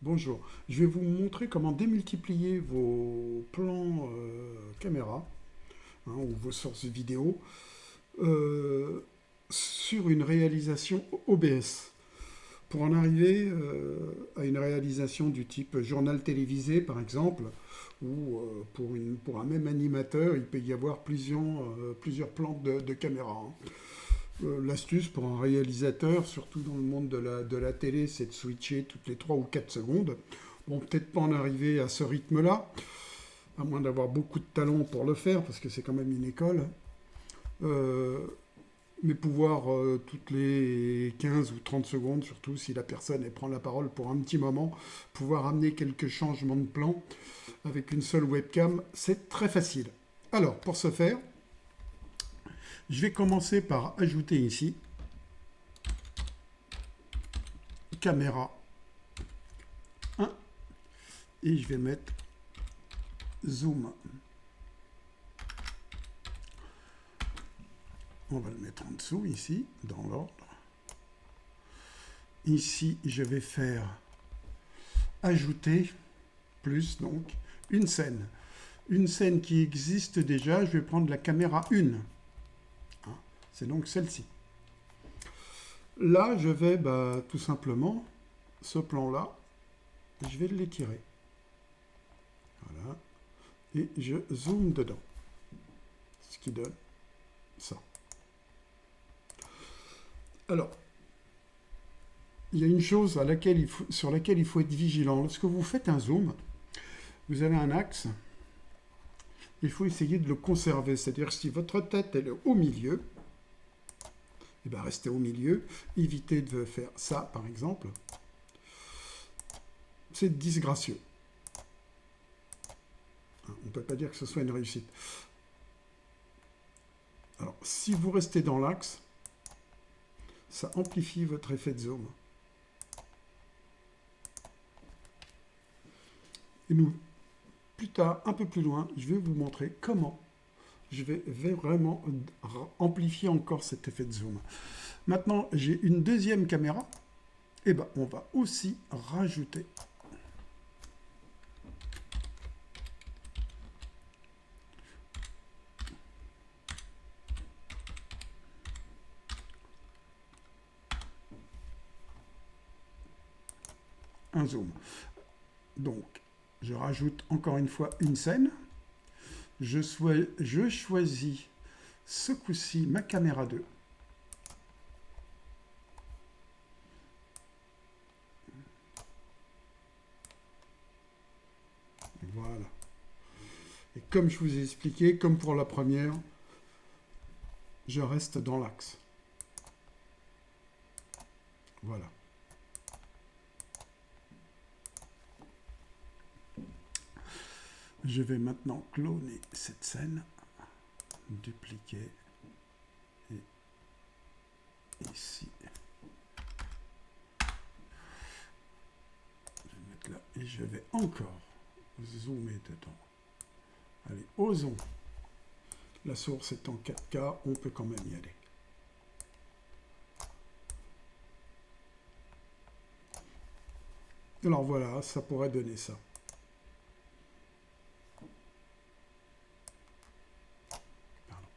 Bonjour, je vais vous montrer comment démultiplier vos plans caméra ou vos sources vidéo euh, sur une réalisation OBS. Pour en arriver à une réalisation du type journal télévisé par exemple, ou pour un même animateur, il peut y avoir plusieurs plans de caméra. L'astuce pour un réalisateur, surtout dans le monde de la télé, c'est de switcher toutes les 3 ou 4 secondes. Bon, peut-être pas en arriver à ce rythme-là, à moins d'avoir beaucoup de talent pour le faire, parce que c'est quand même une école. Euh, mais pouvoir toutes les 15 ou 30 secondes, surtout si la personne elle prend la parole pour un petit moment, pouvoir amener quelques changements de plan avec une seule webcam, c'est très facile. Alors, pour ce faire, je vais commencer par ajouter ici caméra 1 et je vais mettre zoom. On va le mettre en dessous ici, dans l'ordre. Ici, je vais faire ajouter, plus donc, une scène. Une scène qui existe déjà, je vais prendre la caméra 1. C'est donc celle-ci. Là, je vais tout simplement, ce plan-là, je vais l'étirer. Voilà. Et je zoome dedans. Ce qui donne ça. Alors, il y a une chose sur laquelle il faut être vigilant. Lorsque vous faites un zoom, vous avez un axe, il faut essayer de le conserver. C'est-à-dire si votre tête elle est au milieu, et bien restez au milieu, évitez de faire ça par exemple. C'est disgracieux. On ne peut pas dire que ce soit une réussite. Alors, si vous restez dans l'axe, ça amplifie votre effet de zoom. Et nous, plus tard, un peu plus loin, je vais vous montrer comment je vais vraiment amplifier encore cet effet de zoom. Maintenant, j'ai une deuxième caméra. Et ben, on va aussi rajouter un zoom. Donc, je rajoute encore une fois une scène. Je choisis ce coup-ci ma caméra 2. Voilà. Et comme je vous ai expliqué, comme pour la première, je reste dans l'axe. Voilà. Je vais maintenant cloner cette scène, dupliquer, et ici. Je vais mettre là, et je vais encore zoomer dedans. Allez, osons. La source est en 4K, on peut quand même y aller. Alors voilà, ça pourrait donner ça. Pardon.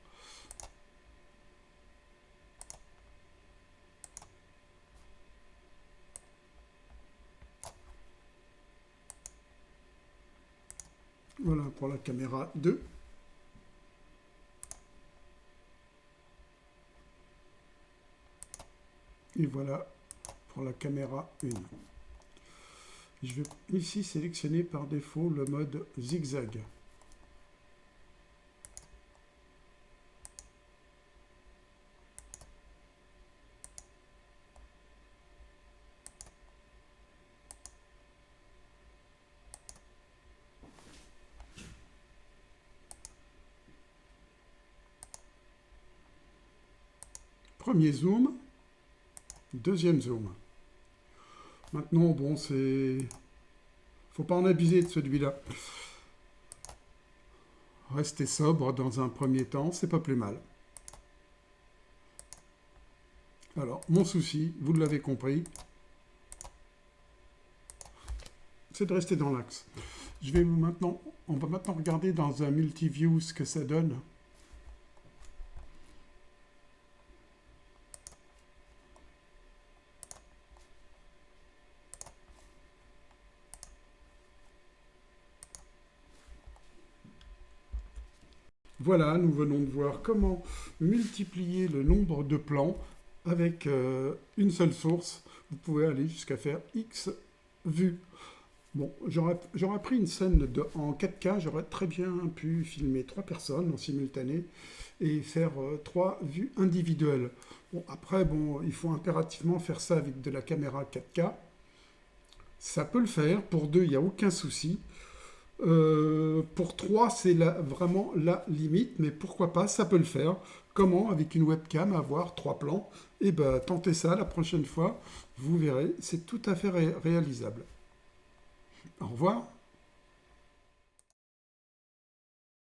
Voilà pour la caméra 2. Et voilà pour la caméra 1. Je vais ici sélectionner par défaut le mode zigzag. Premier zoom, deuxième zoom. Maintenant, bon, faut pas en abuser de celui-là. Rester sobre dans un premier temps, c'est pas plus mal. Alors, mon souci, vous l'avez compris, c'est de rester dans l'axe. On va maintenant regarder dans un multi-view ce que ça donne. Voilà, nous venons de voir comment multiplier le nombre de plans avec une seule source. Vous pouvez aller jusqu'à faire X vues. Bon, j'aurais pris une scène en 4K, j'aurais très bien pu filmer 3 personnes en simultané et faire 3 vues individuelles. Bon, après, bon, il faut impérativement faire ça avec de la caméra 4K. Ça peut le faire, pour 2, il n'y a aucun souci. Pour 3, c'est vraiment la limite, mais pourquoi pas, ça peut le faire. Comment, avec une webcam, avoir 3 plans? Eh bien, tentez ça la prochaine fois, vous verrez, c'est tout à fait réalisable. Au revoir.